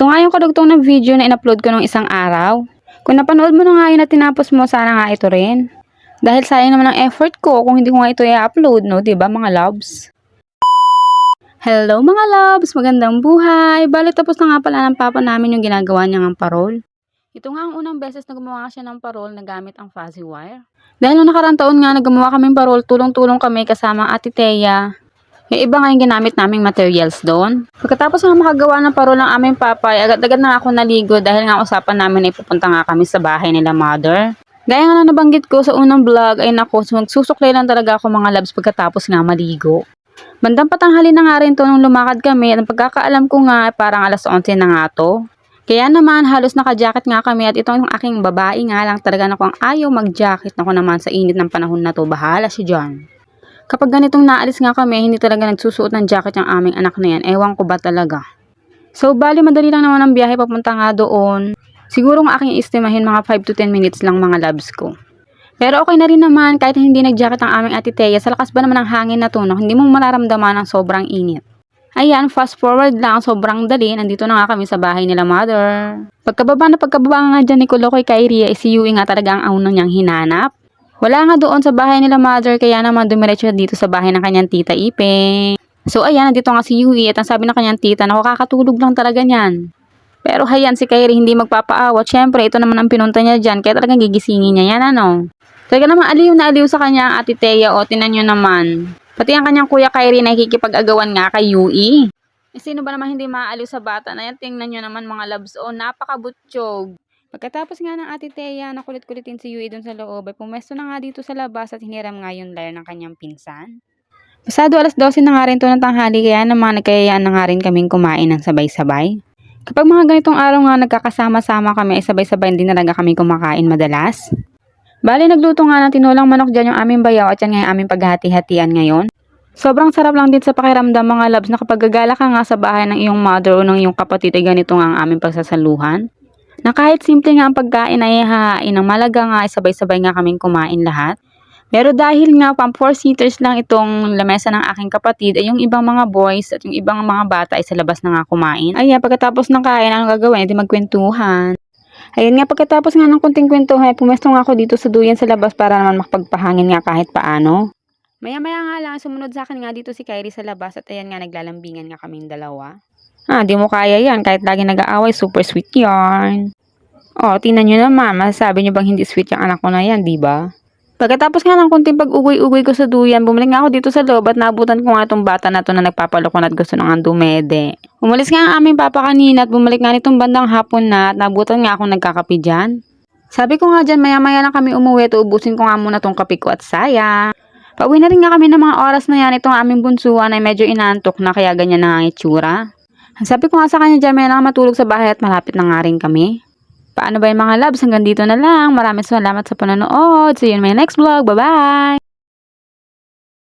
Ito nga yung kadugtong ng video na in-upload ko nung isang araw. Kung napanood mo na nga yun at tinapos mo, sana nga ito rin. Dahil sayang naman ang effort ko kung hindi ko nga ito i-upload, no? Diba mga loves? Hello mga loves! Magandang buhay! Bale tapos na nga pala ng papa namin yung ginagawa niya ng parol. Ito nga ang unang beses na gumawa siya ng parol na gamit ang fuzzy wire. Dahil noong nakarang taon nga na gumawa kaming parol, tulong-tulong kami kasama ang Ate Thea. Yung iba nga yung ginamit naming materials doon. Pagkatapos nga makagawa ng parol ng aming papa, agad-agad na ako naligo dahil nga usapan namin ay pupunta nga kami sa bahay nila mother. Gaya nga na nabanggit ko sa unang vlog ay naku, magsusuklay lang talaga ako mga loves pagkatapos nga maligo. Bandang patanghali na nga rin to nung lumakad kami at ang pagkakaalam ko nga parang alas 11 na nga to. Kaya naman halos naka-jacket nga kami at itong aking babae nga lang talaga na kung ayaw mag-jacket ako naman sa init ng panahon na to, bahala siya dyan. Kapag ganitong naalis nga kami, hindi talaga nagsusuot ng jacket yung aming anak na yan. Ewan ko ba talaga. So, bali madali lang naman ang biyahe papunta nga doon. Siguro ang aking estimahin mga 5 to 10 minutes lang mga loves ko. Pero okay na rin naman kahit hindi nag-jacket ang aming Ate Thea. Sa lakas ba naman ng hangin na to, no? Hindi mo mararamdaman ang sobrang init. Ayan, fast forward lang, sobrang dali. Nandito na nga kami sa bahay nila mother. Pagkababa nga dyan ni Kulokoy Kyrie, si Yui nga talaga ang unang niyang hinanap. Wala nga doon sa bahay nila mother, kaya naman dumiretso dito sa bahay ng kanyang tita Iping. So ayan, nandito nga si Yui at ang sabi ng kanyang tita na kakatulog lang talaga niyan. Pero hayan, si Kyrie hindi magpapaawat. Syempre, ito naman ang pinunta niya dyan, kaya talagang gigisingin niya yan, ano. Talaga naman aliw na aliw sa kanya ang Ate Thea, o tinan nyo naman. Pati ang kanyang kuya Kyrie nakikipag-agawan nga kay Yui. Sino ba naman hindi maaaliw sa bata na yan? Tingnan nyo naman mga loves, o napakabutsyog. Pagkatapos nga ng Ate Thea na kulit-kulitin si Yui doon sa loob, ay pumesto na nga dito sa labas at hiniram nga yung lyre ng kanyang pinsan. Pasado alas 12 na nga rin to ng tanghali, kaya naman nagkayayaan na nga rin kaming kumain ng sabay-sabay. Kapag mga ganitong araw nga nagkakasama-sama kami ay sabay-sabay din talaga kami kumakain madalas. Bali nagluto nga ng tinulang manok dyan yung aming bayaw at yan nga yung aming paghati-hatian ngayon. Sobrang sarap lang din sa pakiramdam mga loves na kapag gagala ka nga sa bahay ng iyong mother o ng iyong kapatid ay ganito nga ang aming pagsasaluhan. Na kahit simple nga ang pagkain ay hahain ng malaga nga ay sabay-sabay nga kaming kumain lahat. Pero dahil nga pang 4-seaters lang itong lamesa ng aking kapatid ay yung ibang mga boys at yung ibang mga bata ay sa labas na nga kumain. Ayan, pagkatapos ng kain, anong gagawin? Hindi magkwentuhan. Ayun nga, pagkatapos nga ng kunting kwentuhan ay pumesto nga ako dito sa duyan sa labas para naman makapagpahangin nga kahit paano. Maya-maya nga lang, sumunod sa akin nga dito si Kyrie sa labas at ayan nga naglalambingan nga kaming dalawa. Di mo kaya yan kahit lagi nag-aaway, super sweet yarn. Tingnan nyo naman, masasabi nyo bang hindi sweet yung anak ko na yan, diba? Pagkatapos nga ng kunting pag-ugoy-ugoy ko sa duyan, bumalik nga ako dito sa loob at naabutan ko nga itong bata na to na nagpapalokon at gusto nang dumede. Umalis nga ang aming papa kanina at bumalik nga nitong bandang hapon na at naabutan nga akong nagkakape dyan. Sabi ko nga dyan, maya-maya lang kami umuwi at ubusin ko nga muna tong kape ko at sayang. Pauwi na rin nga kami ng mga oras na yan, itong aming bunsuan ay medyo inaantok na kaya ganyan na ang itsura. Sabi ko nga sa kanya dyan, may na matulog sa bahay at malapit na nga rin kami. Paano ba yung mga loves? Hanggang dito na lang. Maraming salamat sa panonood. See you in my next vlog. Bye-bye!